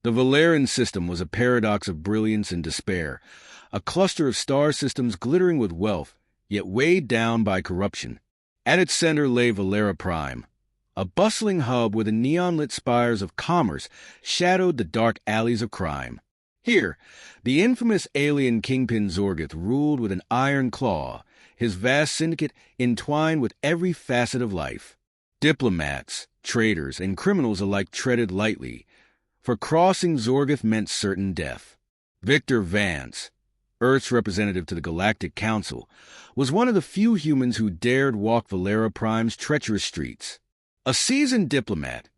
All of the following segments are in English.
The Valerian system was a paradox of brilliance and despair, a cluster of star systems glittering with wealth, yet weighed down by corruption. At its center lay Valera Prime, a bustling hub where the neon-lit spires of commerce shadowed the dark alleys of crime. Here, the infamous alien kingpin Zorgith ruled with an iron claw, his vast syndicate entwined with every facet of life. Diplomats, traitors, and criminals alike treaded lightly, for crossing Zorgith meant certain death. Victor Vance, Earth's representative to the Galactic Council, was one of the few humans who dared walk Valera Prime's treacherous streets. A seasoned diplomat,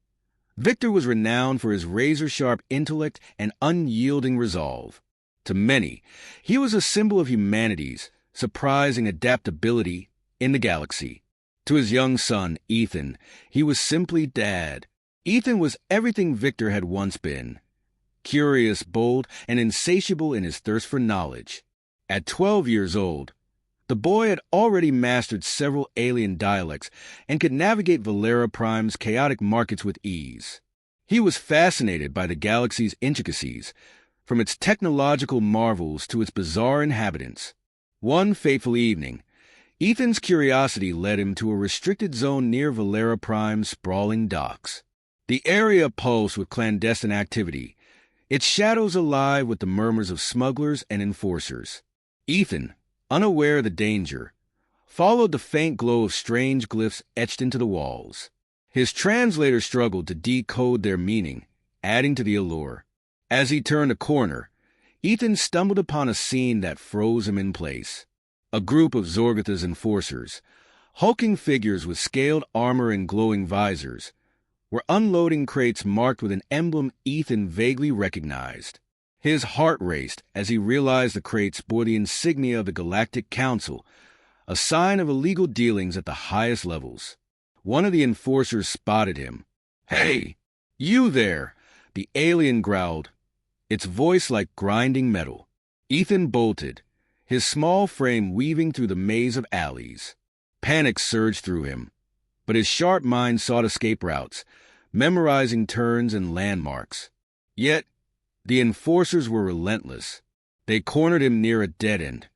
Victor was renowned for his razor-sharp intellect and unyielding resolve. To many, he was a symbol of humanity's surprising adaptability in the galaxy. To his young son, Ethan, he was simply Dad. Ethan was everything Victor had once been: curious, bold, and insatiable in his thirst for knowledge. At 12 years old, the boy had already mastered several alien dialects and could navigate Valera Prime's chaotic markets with ease. He was fascinated by the galaxy's intricacies, from its technological marvels to its bizarre inhabitants. One fateful evening, Ethan's curiosity led him to a restricted zone near Valera Prime's sprawling docks. The area pulsed with clandestine activity, its shadows alive with the murmurs of smugglers and enforcers. Ethan, unaware of the danger, followed the faint glow of strange glyphs etched into the walls. His translator struggled to decode their meaning, adding to the allure. As he turned a corner, Ethan stumbled upon a scene that froze him in place. A group of Zorgitha's enforcers, hulking figures with scaled armor and glowing visors, were unloading crates marked with an emblem Ethan vaguely recognized. His heart raced as he realized the crates bore the insignia of the Galactic Council, a sign of illegal dealings at the highest levels. One of the enforcers spotted him. "Hey, you there!" the alien growled, its voice like grinding metal. Ethan bolted, his small frame weaving through the maze of alleys. Panic surged through him, but his sharp mind sought escape routes, memorizing turns and landmarks. Yet, the enforcers were relentless. They cornered him near a dead end,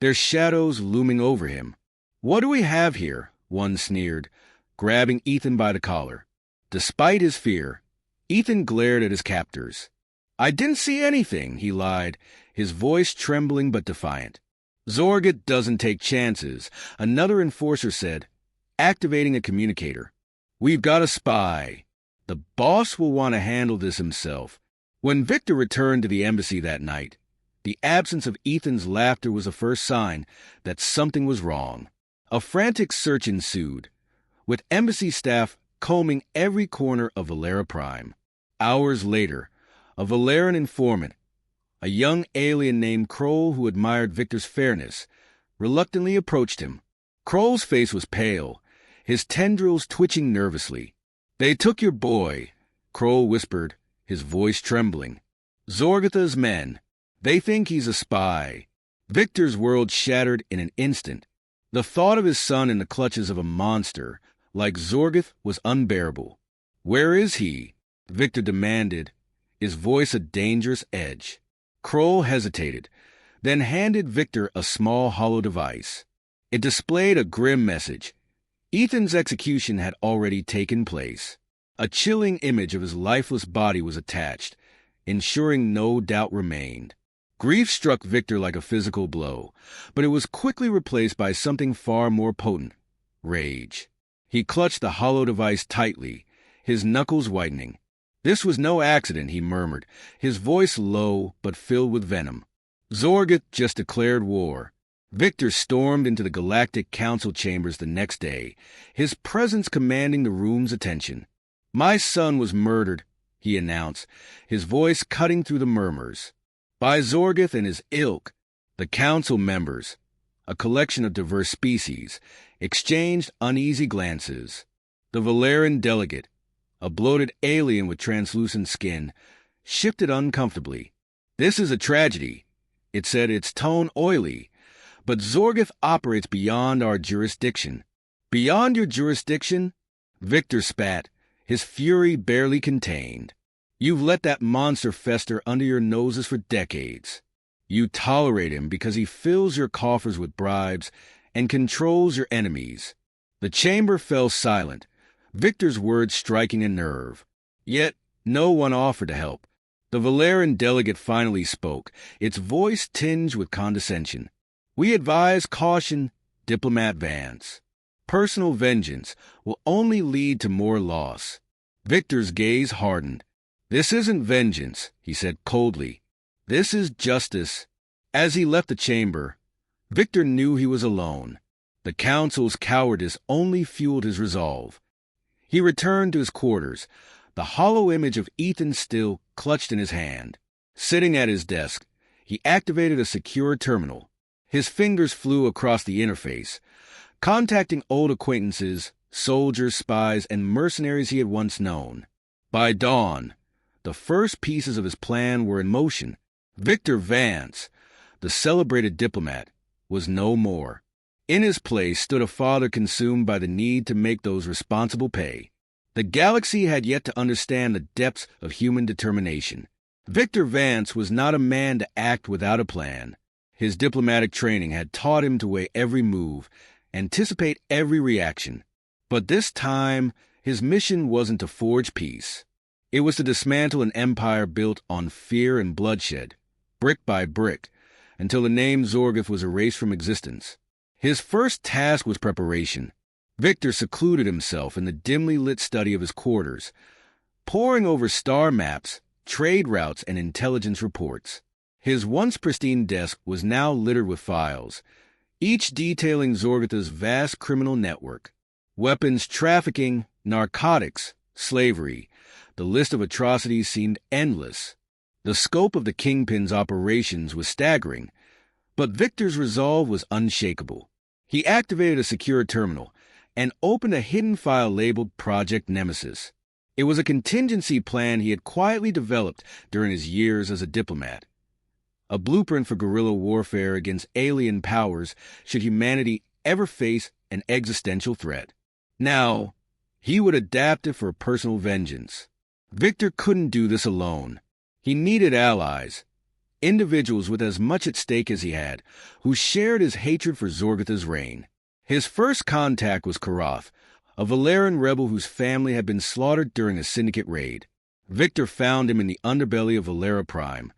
their shadows looming over him. "What do we have here?" one sneered, grabbing Ethan by the collar. Despite his fear, Ethan glared at his captors. "I didn't see anything," he lied, his voice trembling but defiant. "Zorgith doesn't take chances," another enforcer said, activating a communicator. "We've got a spy. The boss will want to handle this himself." When Victor returned to the embassy that night, the absence of Ethan's laughter was a first sign that something was wrong. A frantic search ensued, with embassy staff combing every corner of Valera Prime. Hours later, a Valerian informant, a young alien named Kroll who admired Victor's fairness, reluctantly approached him. Kroll's face was pale, his tendrils twitching nervously. "They took your boy," Kroll whispered, his voice trembling. "Zorgitha's men. They think he's a spy." Victor's world shattered in an instant. The thought of his son in the clutches of a monster like Zorgith was unbearable. "Where is he?" Victor demanded, his voice a dangerous edge. Kroll hesitated, then handed Victor a small hollow device. It displayed a grim message. Ethan's execution had already taken place. A chilling image of his lifeless body was attached, ensuring no doubt remained. Grief struck Victor like a physical blow, but it was quickly replaced by something far more potent: rage. He clutched the hollow device tightly, his knuckles whitening. "This was no accident," he murmured, his voice low but filled with venom. "Zorgith just declared war." Victor stormed into the Galactic Council chambers the next day, his presence commanding the room's attention. "My son was murdered," he announced, his voice cutting through the murmurs. "By Zorgith and his ilk." The council members, a collection of diverse species, exchanged uneasy glances. The Valerian delegate, a bloated alien with translucent skin, shifted uncomfortably. "This is a tragedy," it said, its tone oily. "But Zorgith operates beyond our jurisdiction." "Beyond your jurisdiction?" Victor spat, his fury barely contained. You've let that monster fester under your noses for decades. You tolerate him because he fills your coffers with bribes and controls your enemies. The chamber fell silent, Victor's words striking a nerve. Yet no one offered to help. The Valerian delegate finally spoke, its voice tinged with condescension. We advise caution, Diplomat Vance. Personal vengeance will only lead to more loss. Victor's gaze hardened. This isn't vengeance, he said coldly. This is justice. As he left the chamber, Victor knew he was alone. The council's cowardice only fueled his resolve. He returned to his quarters, the hollow image of Ethan still clutched in his hand. Sitting at his desk, he activated a secure terminal. His fingers flew across the interface, contacting old acquaintances, soldiers, spies, and mercenaries he had once known. By dawn, the first pieces of his plan were in motion. Victor Vance, the celebrated diplomat, was no more. In his place stood a father consumed by the need to make those responsible pay. The galaxy had yet to understand the depths of human determination. Victor Vance was not a man to act without a plan. His diplomatic training had taught him to weigh every move, anticipate every reaction. But this time, his mission wasn't to forge peace. It was to dismantle an empire built on fear and bloodshed, brick by brick, until the name Zorgoth was erased from existence. His first task was preparation. Victor secluded himself in the dimly lit study of his quarters, poring over star maps, trade routes, and intelligence reports. His once pristine desk was now littered with files, each detailing Zorgoth's vast criminal network. Weapons trafficking, narcotics, slavery. The list of atrocities seemed endless. The scope of the Kingpin's operations was staggering, but Victor's resolve was unshakable. He activated a secure terminal and opened a hidden file labeled Project Nemesis. It was a contingency plan he had quietly developed during his years as a diplomat. A blueprint for guerrilla warfare against alien powers should humanity ever face an existential threat. Now, he would adapt it for personal vengeance. Victor couldn't do this alone. He needed allies, individuals with as much at stake as he had, who shared his hatred for Zorgoth's reign. His first contact was Karath, a Valerian rebel whose family had been slaughtered during a syndicate raid. Victor found him in the underbelly of Valera Prime,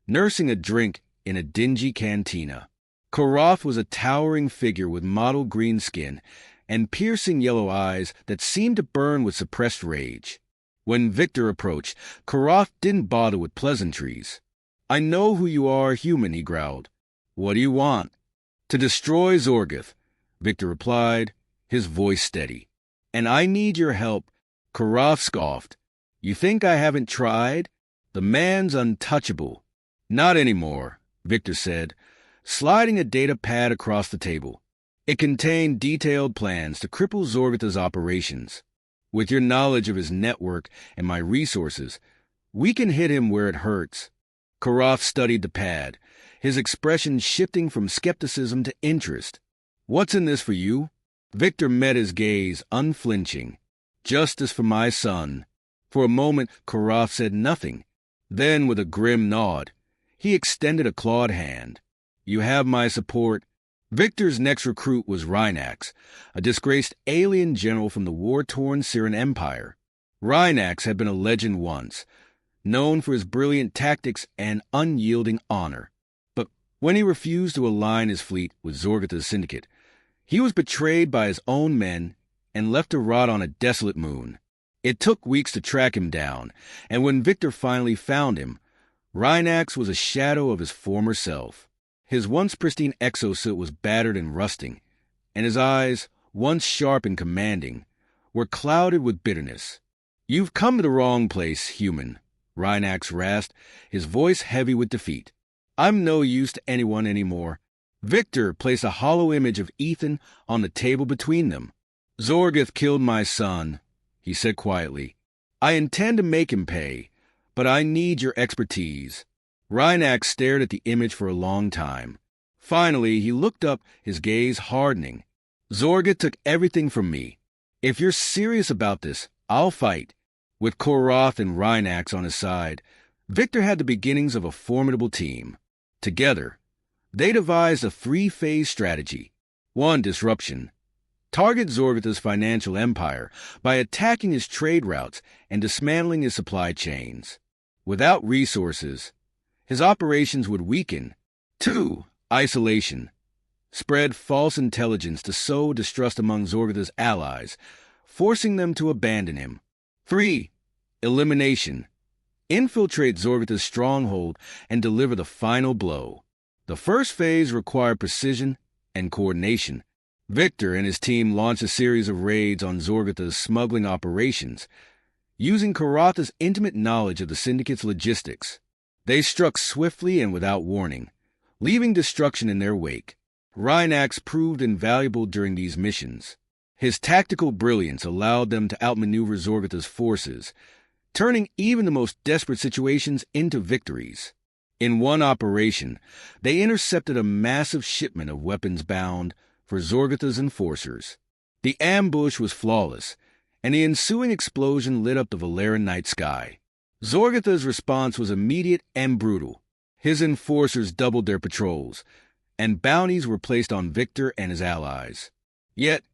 nursing a drink in a dingy cantina. Karath was a towering figure with mottled green skin and piercing yellow eyes that seemed to burn with suppressed rage. When Victor approached, Karath didn't bother with pleasantries. "I know who you are, human," he growled. "What do you want?" "To destroy Zorgoth," Victor replied, his voice steady. "And I need your help." Karath scoffed. "You think I haven't tried? The man's untouchable." "Not anymore," Victor said, sliding a data pad across the table. It contained detailed plans to cripple Zorgoth's operations. "With your knowledge of his network and my resources, we can hit him where it hurts." Karath studied the pad, his expression shifting from skepticism to interest. "What's in this for you?" Victor met his gaze, unflinching. "Justice for my son." For a moment, Karath said nothing. Then, with a grim nod, he extended a clawed hand. "You have my support." Victor's next recruit was Rhinax, a disgraced alien general from the war-torn Siren Empire. Rhinax had been a legend once, known for his brilliant tactics and unyielding honor. But when he refused to align his fleet with Zorgoth's syndicate, he was betrayed by his own men and left to rot on a desolate moon. It took weeks to track him down, and when Victor finally found him, Rhinax was a shadow of his former self. His once pristine exosuit was battered and rusting, and his eyes, once sharp and commanding, were clouded with bitterness. "You've come to the wrong place, human," Rhinax rasped, his voice heavy with defeat. "I'm no use to anyone anymore." Victor placed a hollow image of Ethan on the table between them. "Zorgoth killed my son," he said quietly. "I intend to make him pay, but I need your expertise." Rhinax stared at the image for a long time. Finally, he looked up, his gaze hardening. "Zorgoth took everything from me. If you're serious about this, I'll fight. With Koroth and Rhinax on his side, Victor had the beginnings of a formidable team. Together, they devised a three-phase strategy. 1. Disruption. Target Zorgotha's financial empire by attacking his trade routes and dismantling his supply chains. Without resources, his operations would weaken. 2. Isolation. Spread false intelligence to sow distrust among Zorgotha's allies, forcing them to abandon him. 3. Elimination. Infiltrate Zorgotha's stronghold and deliver the final blow. The first phase required precision and coordination. Victor and his team launched a series of raids on Zorgotha's smuggling operations, using Karotha's intimate knowledge of the Syndicate's logistics. They struck swiftly and without warning, leaving destruction in their wake. Rhinax proved invaluable during these missions. His tactical brilliance allowed them to outmaneuver Zorgotha's forces, turning even the most desperate situations into victories. In one operation, they intercepted a massive shipment of weapons bound for Zorgotha's enforcers. The ambush was flawless, and the ensuing explosion lit up the Valeran night sky. Zorgotha's response was immediate and brutal. His enforcers doubled their patrols, and bounties were placed on Victor and his allies. Yet,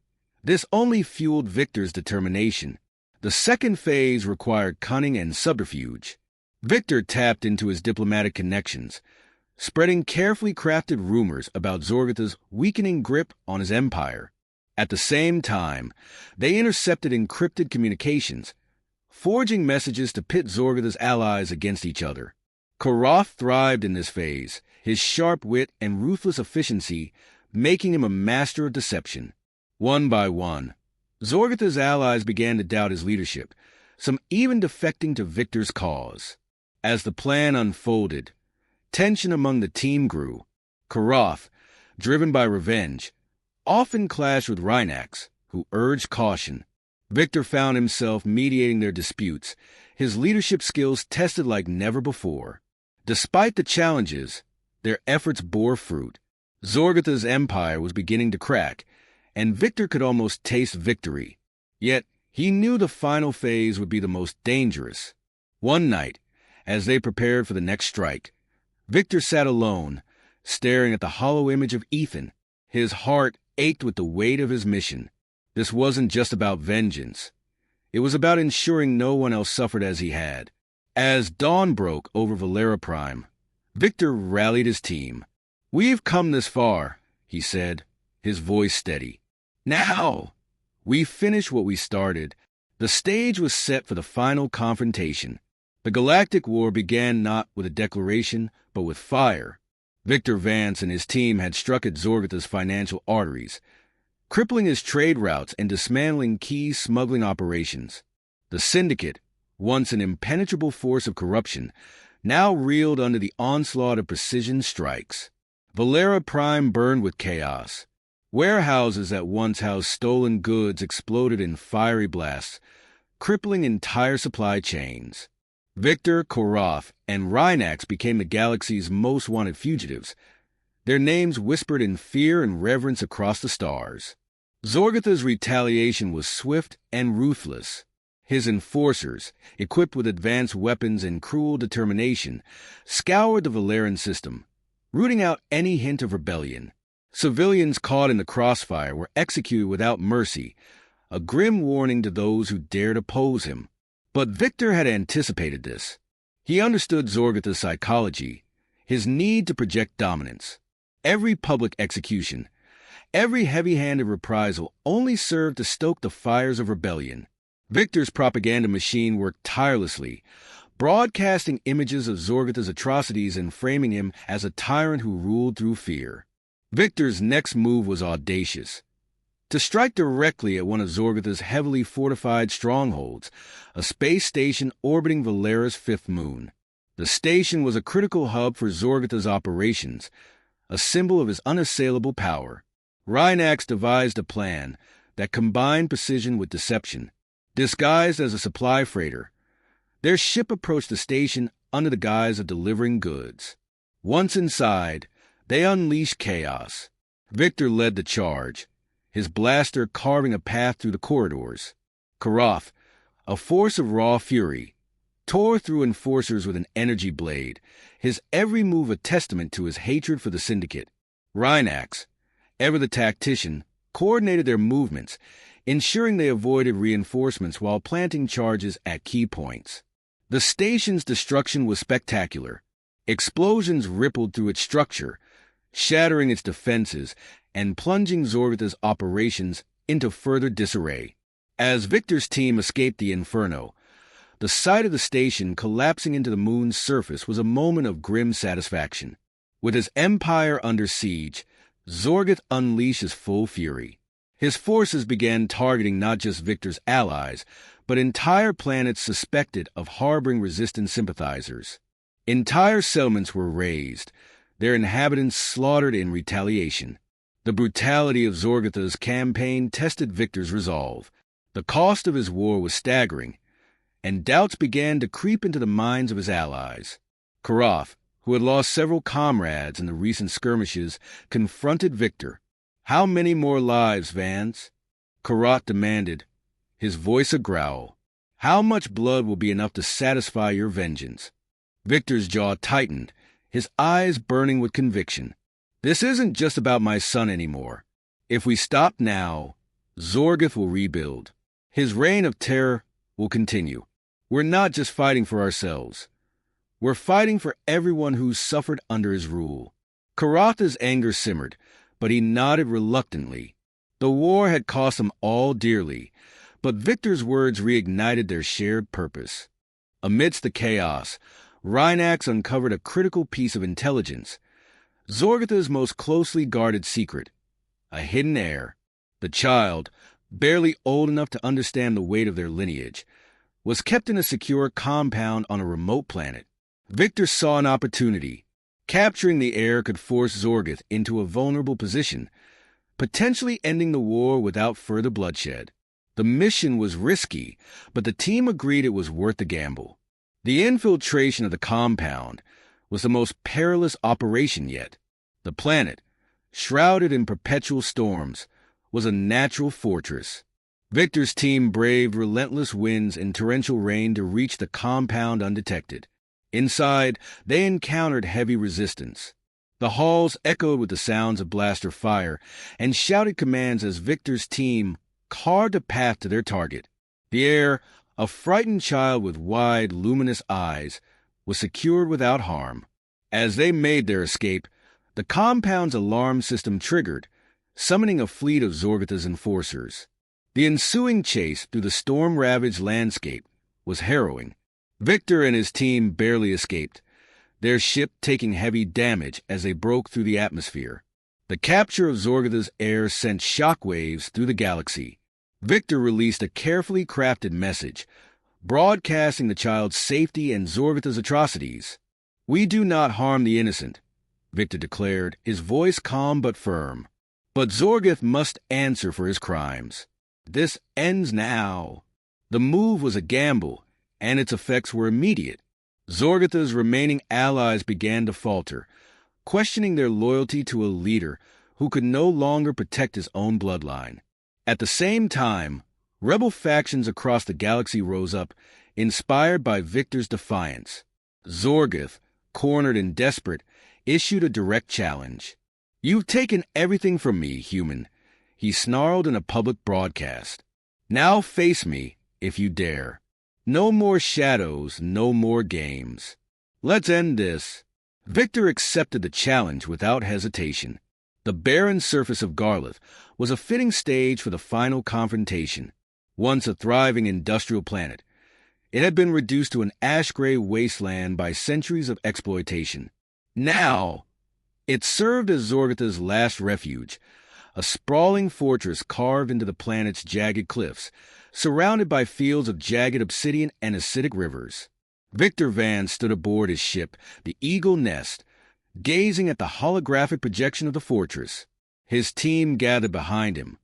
this only fueled Victor's determination. The second phase required cunning and subterfuge. Victor tapped into his diplomatic connections, spreading carefully crafted rumors about Zorgotha's weakening grip on his empire. At the same time, they intercepted encrypted communications, forging messages to pit Zorgotha's allies against each other. Koroth thrived in this phase, his sharp wit and ruthless efficiency making him a master of deception. One by one, Zorgotha's allies began to doubt his leadership, some even defecting to Victor's cause. As the plan unfolded, tension among the team grew. Koroth, driven by revenge, often clashed with Rhinax, who urged caution. Victor found himself mediating their disputes, his leadership skills tested like never before. Despite the challenges, their efforts bore fruit. Zorgotha's empire was beginning to crack, and Victor could almost taste victory. Yet, he knew the final phase would be the most dangerous. One night, as they prepared for the next strike, Victor sat alone, staring at the hollow image of Ethan. His heart ached with the weight of his mission. This wasn't just about vengeance. It was about ensuring no one else suffered as he had. As dawn broke over Valera Prime, Victor rallied his team. "We've come this far," he said, his voice steady. "Now, we finished what we started." The stage was set for the final confrontation. The Galactic War began not with a declaration, but with fire. Victor Vance and his team had struck at Zorgotha's financial arteries, crippling his trade routes and dismantling key smuggling operations. The Syndicate, once an impenetrable force of corruption, now reeled under the onslaught of precision strikes. Valera Prime burned with chaos. Warehouses that once housed stolen goods exploded in fiery blasts, crippling entire supply chains. Victor, Koroth, and Rhinax became the galaxy's most wanted fugitives, their names whispered in fear and reverence across the stars. Zorgotha's retaliation was swift and ruthless. His enforcers, equipped with advanced weapons and cruel determination, scoured the Valeran system, rooting out any hint of rebellion. Civilians caught in the crossfire were executed without mercy, a grim warning to those who dared oppose him. But Victor had anticipated this. He understood Zorgotha's psychology, his need to project dominance. Every public execution, every heavy-handed reprisal only served to stoke the fires of rebellion. Victor's propaganda machine worked tirelessly, broadcasting images of Zorgotha's atrocities and framing him as a tyrant who ruled through fear. Victor's next move was audacious. To strike directly at one of Zorgotha's heavily fortified strongholds, a space station orbiting Valera's fifth moon. The station was a critical hub for Zorgotha's operations, a symbol of his unassailable power. Rhinax devised a plan that combined precision with deception. Disguised as a supply freighter, their ship approached the station under the guise of delivering goods. Once inside, they unleashed chaos. Victor led the charge, his blaster carving a path through the corridors. Koroth, a force of raw fury, tore through enforcers with an energy blade, his every move a testament to his hatred for the Syndicate. Rhinax, ever the tactician, coordinated their movements, ensuring they avoided reinforcements while planting charges at key points. The station's destruction was spectacular. Explosions rippled through its structure, shattering its defenses and plunging Zorgotha's operations into further disarray. As Victor's team escaped the inferno, the sight of the station collapsing into the moon's surface was a moment of grim satisfaction. With his empire under siege, Zorgoth unleashed his full fury. His forces began targeting not just Victor's allies, but entire planets suspected of harboring resistance sympathizers. Entire settlements were razed, their inhabitants slaughtered in retaliation. The brutality of Zorgotha's campaign tested Victor's resolve. The cost of his war was staggering, and doubts began to creep into the minds of his allies. Karoth, who had lost several comrades in the recent skirmishes, confronted Victor. "How many more lives, Vance?" Karoth demanded, his voice a growl. "How much blood will be enough to satisfy your vengeance?" Victor's jaw tightened, his eyes burning with conviction. "This isn't just about my son anymore. If we stop now, Zorgoth will rebuild. His reign of terror will continue. We're not just fighting for ourselves. We're fighting for everyone who's suffered under his rule." Karoth's anger simmered, but he nodded reluctantly. The war had cost them all dearly, but Victor's words reignited their shared purpose. Amidst the chaos, Rhinax uncovered a critical piece of intelligence. Zorgotha's most closely guarded secret, a hidden heir. The child, barely old enough to understand the weight of their lineage, was kept in a secure compound on a remote planet. Victor saw an opportunity. Capturing the heir could force Zorgoth into a vulnerable position, potentially ending the war without further bloodshed. The mission was risky, but the team agreed it was worth the gamble. The infiltration of the compound was the most perilous operation yet. The planet, shrouded in perpetual storms, was a natural fortress. Victor's team braved relentless winds and torrential rain to reach the compound undetected. Inside, they encountered heavy resistance. The halls echoed with the sounds of blaster fire and shouted commands as Victor's team carved a path to their target. The heir, a frightened child with wide, luminous eyes, was secured without harm. As they made their escape, the compound's alarm system triggered, summoning a fleet of Zorgotha's enforcers. The ensuing chase through the storm-ravaged landscape was harrowing. Victor and his team barely escaped, their ship taking heavy damage as they broke through the atmosphere. The capture of Zorgotha's heir sent shockwaves through the galaxy. Victor released a carefully crafted message, broadcasting the child's safety and Zorgotha's atrocities. "We do not harm the innocent," Victor declared, his voice calm but firm. "But Zorgoth must answer for his crimes. This ends now." The move was a gamble, and its effects were immediate. Zorgotha's remaining allies began to falter, questioning their loyalty to a leader who could no longer protect his own bloodline. At the same time, rebel factions across the galaxy rose up, inspired by Victor's defiance. Zorgoth, cornered and desperate, issued a direct challenge. "You've taken everything from me, human," he snarled in a public broadcast. "Now face me, if you dare. No more shadows, no more games. Let's end this." Victor accepted the challenge without hesitation. The barren surface of Garloth was a fitting stage for the final confrontation. Once a thriving industrial planet, it had been reduced to an ash-gray wasteland by centuries of exploitation. Now, it served as Zorgotha's last refuge, a sprawling fortress carved into the planet's jagged cliffs, surrounded by fields of jagged obsidian and acidic rivers. Victor Van stood aboard his ship, the Eagle Nest, gazing at the holographic projection of the fortress. His team gathered behind him.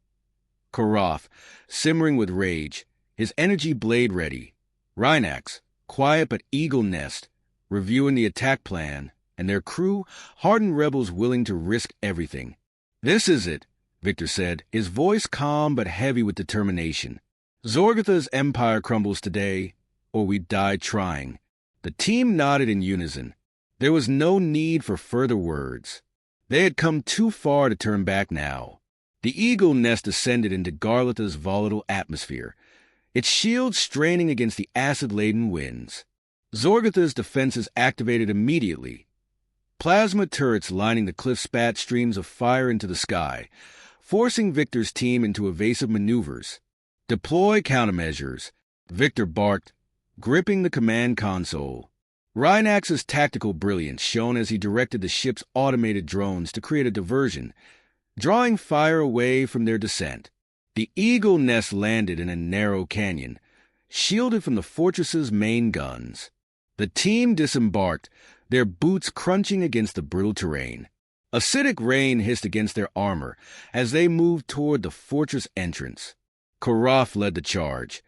Karoth, simmering with rage, his energy blade ready. Rhinax, quiet but Eagle Nest, reviewing the attack plan, and their crew, hardened rebels willing to risk everything. "This is it," Victor said, his voice calm but heavy with determination. Zorgatha's empire crumbles today, or we die trying. The team nodded in unison. There was no need for further words. They had come too far to turn back now. The eagle nest ascended into Garlatha's volatile atmosphere, its shield straining against the acid-laden winds. Zorgatha's defenses activated immediately. Plasma turrets lining the cliff spat streams of fire into the sky, forcing Victor's team into evasive maneuvers. "Deploy countermeasures," Victor barked, gripping the command console. Rhinax's tactical brilliance shone as he directed the ship's automated drones to create a diversion, drawing fire away from their descent. The eagle nest landed in a narrow canyon, shielded from the fortress's main guns. The team disembarked, their boots crunching against the brittle terrain. Acidic rain hissed against their armor as they moved toward the fortress entrance. Karaf led the charge,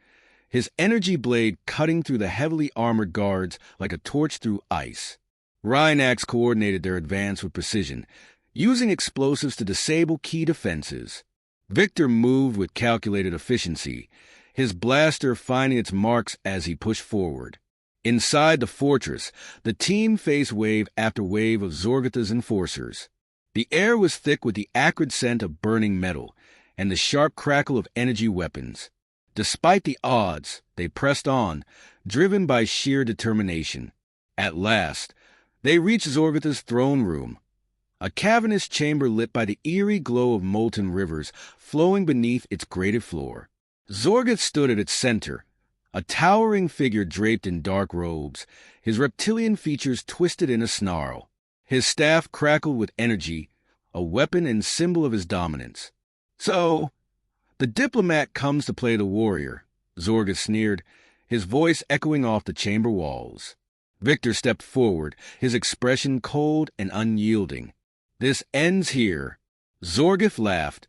his energy blade cutting through the heavily armored guards like a torch through ice. Rhinax coordinated their advance with precision, using explosives to disable key defenses. Victor moved with calculated efficiency, his blaster finding its marks as he pushed forward. Inside the fortress, the team faced wave after wave of Zorgatha's enforcers. The air was thick with the acrid scent of burning metal and the sharp crackle of energy weapons. Despite the odds, they pressed on, driven by sheer determination. At last, they reached Zorgatha's throne room, a cavernous chamber lit by the eerie glow of molten rivers flowing beneath its grated floor. Zorgath stood at its center, a towering figure draped in dark robes, his reptilian features twisted in a snarl. His staff crackled with energy, a weapon and symbol of his dominance. "So, the diplomat comes to play the warrior," Zorgath sneered, his voice echoing off the chamber walls. Victor stepped forward, his expression cold and unyielding. "This ends here." Zorgath laughed,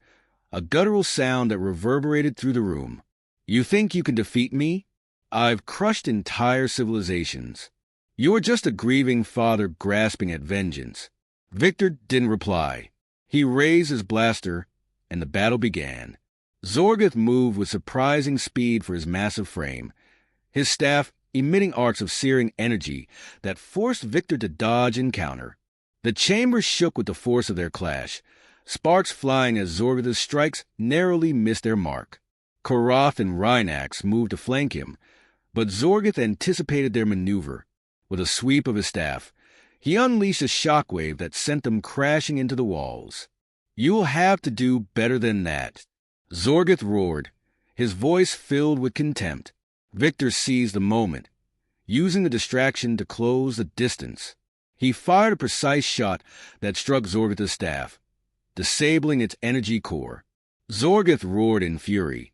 a guttural sound that reverberated through the room. "You think you can defeat me? I've crushed entire civilizations. You're just a grieving father grasping at vengeance." Victor didn't reply. He raised his blaster, and the battle began. Zorgath moved with surprising speed for his massive frame, his staff emitting arcs of searing energy that forced Victor to dodge and counter. The chamber shook with the force of their clash, sparks flying as Zorgatha's strikes narrowly missed their mark. Karaf and Rhinax moved to flank him, but Zorgath anticipated their maneuver. With a sweep of his staff, he unleashed a shockwave that sent them crashing into the walls. "You'll have to do better than that," Zorgath roared, his voice filled with contempt. Victor seized the moment, using the distraction to close the distance. He fired a precise shot that struck Zorgatha's staff, disabling its energy core. Zorgath roared in fury,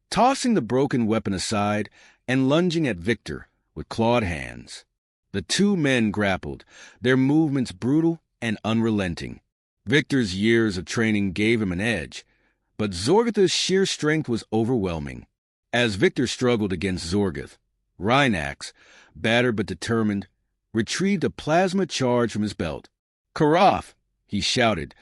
tossing the broken weapon aside and lunging at Victor with clawed hands. The two men grappled, their movements brutal and unrelenting. Victor's years of training gave him an edge, but Zorgatha's sheer strength was overwhelming. As Victor struggled against Zorgath, Rhinax, battered but determined, retrieved a plasma charge from his belt. "Karaf!" he shouted,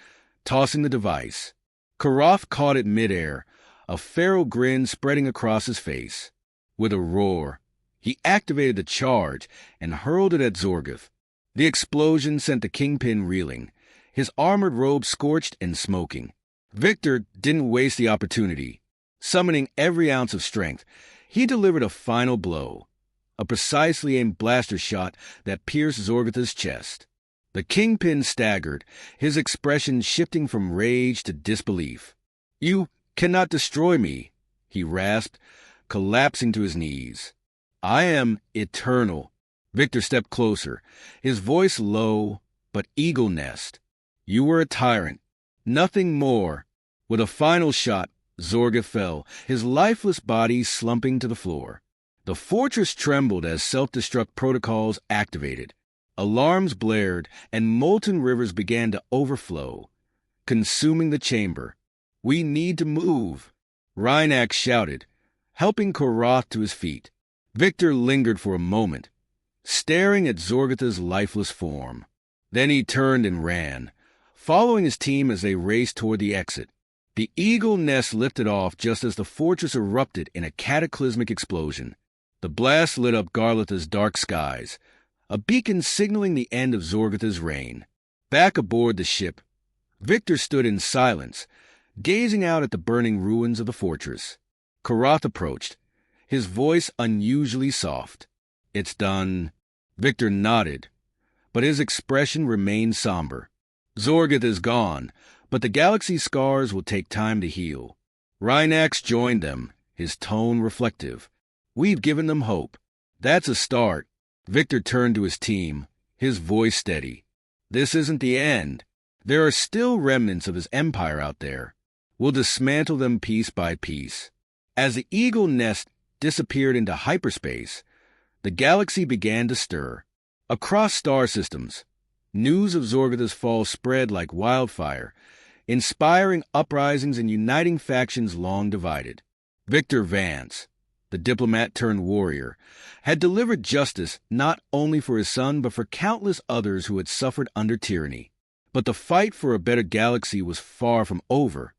tossing the device. Karaf caught it midair, a feral grin spreading across his face. With a roar, he activated the charge and hurled it at Zorgath. The explosion sent the kingpin reeling, his armored robe scorched and smoking. Victor didn't waste the opportunity. Summoning every ounce of strength, he delivered a final blow, a precisely aimed blaster shot that pierced Zorgatha's chest. The kingpin staggered, his expression shifting from rage to disbelief. "You cannot destroy me," he rasped, collapsing to his knees. "I am eternal." Victor stepped closer, his voice low but eagle nest. "You were a tyrant, nothing more." With a final shot, Zorgath fell, his lifeless body slumping to the floor. The fortress trembled as self-destruct protocols activated. Alarms blared, and molten rivers began to overflow, consuming the chamber. "We need to move," Rhinax shouted, helping Karaf to his feet. Victor lingered for a moment, staring at Zorgatha's lifeless form. Then he turned and ran, following his team as they raced toward the exit. The eagle nest lifted off just as the fortress erupted in a cataclysmic explosion. The blast lit up Garlatha's dark skies, a beacon signaling the end of Zorgatha's reign. Back aboard the ship, Victor stood in silence, gazing out at the burning ruins of the fortress. Karath approached, his voice unusually soft. "It's done." Victor nodded, but his expression remained somber. "Zorgath is gone, but the galaxy's scars will take time to heal." Rhinax joined them, his tone reflective. "We've given them hope. That's a start." Victor turned to his team, his voice steady. "This isn't the end. There are still remnants of his empire out there. We'll dismantle them piece by piece." As the eagle nest disappeared into hyperspace, the galaxy began to stir. Across star systems, news of Zorgatha's fall spread like wildfire, inspiring uprisings and uniting factions long divided. Victor Vance, the diplomat-turned-warrior, had delivered justice not only for his son but for countless others who had suffered under tyranny. But the fight for a better galaxy was far from over.